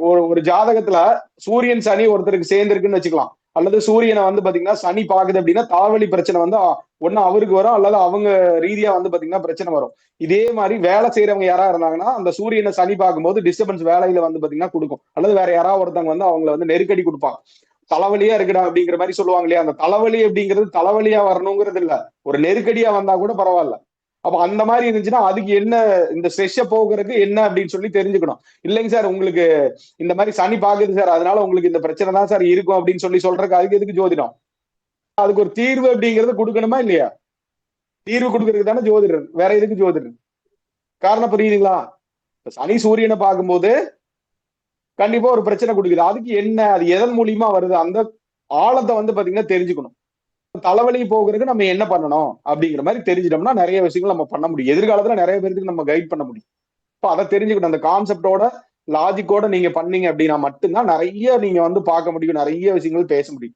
ஒரு ஜாதகத்துல சூரியன் சனி ஒருத்தருக்கு சேர்ந்திருக்குன்னு வச்சுக்கலாம். அல்லது சூரியனை வந்து பாத்தீங்கன்னா சனி பாக்குது அப்படின்னா தாவலி பிரச்சனை வந்து ஒண்ணு அவருக்கு வரும், அல்லது அவங்க ரீதியா வந்து பாத்தீங்கன்னா பிரச்சனை வரும். இதே மாதிரி வேலை செய்யறவங்க யாரா இருந்தாங்கன்னா அந்த சூரியனை சனி பார்க்கும்போது டிஸ்டர்பன்ஸ் வேலையில வந்து பாத்தீங்கன்னா கொடுக்கும். அல்லது வேற யாராவது ஒருத்தவங்க வந்து அவங்களை வந்து நெருக்கடி கொடுப்பாங்க. தலைவலியா இருக்குடா அப்படிங்கிற மாதிரி சொல்லுவாங்க இல்லையா? அந்த தலைவலி அப்படிங்கிறது தலைவலியா வரணுங்கிறது இல்ல, ஒரு நெருக்கடியா வந்தா கூட பரவாயில்ல. அப்ப அந்த மாதிரி இருந்துச்சுன்னா அதுக்கு என்ன, இந்த ஸ்ட்ரெஸ்ஸ போக்குறதுக்கு என்ன அப்படின்னு சொல்லி தெரிஞ்சுக்கணும். இல்லைங்க சார் உங்களுக்கு இந்த மாதிரி சனி பாக்குது சார், அதனால உங்களுக்கு இந்த பிரச்சனை தான் சார் இருக்கும் அப்படின்னு சொல்லி சொல்றதுக்கு அதுக்கு எதுக்கு ஜோதிடம்? அதுக்கு ஒரு தீர்வு அப்படிங்கறது கொடுக்கணுமா இல்லையா? தீர்வு கொடுக்கறதுக்கு தானே ஜோதிடர், வேற எதுக்கு ஜோதிடர்? காரணம் புரியுதுங்களா? சனி சூரியனை பார்க்கும்போது கண்டிப்பா ஒரு பிரச்சனை கொடுக்குது. அதுக்கு என்ன, அது எதன் மூலியமா வருது, அந்த ஆழத்தை வந்து பாத்தீங்கன்னா தெரிஞ்சுக்கணும். தலைவலி போகிறதுக்கு நம்ம என்ன பண்ணணும் அப்படிங்கிற மாதிரி தெரிஞ்சிட்டோம்னா நிறைய விஷயங்கள் நம்ம பண்ண முடியும். எதிர்காலத்துல நிறைய பேருக்கு நம்ம கைட் பண்ண முடியும். இப்ப அதை தெரிஞ்சுக்கணும். அந்த கான்செப்டோட லாஜிக்கோட நீங்க பண்ணீங்க அப்படின்னா மட்டும்தான் நிறைய நீங்க வந்து பார்க்க முடியும், நிறைய விஷயங்கள் பேச முடியும்.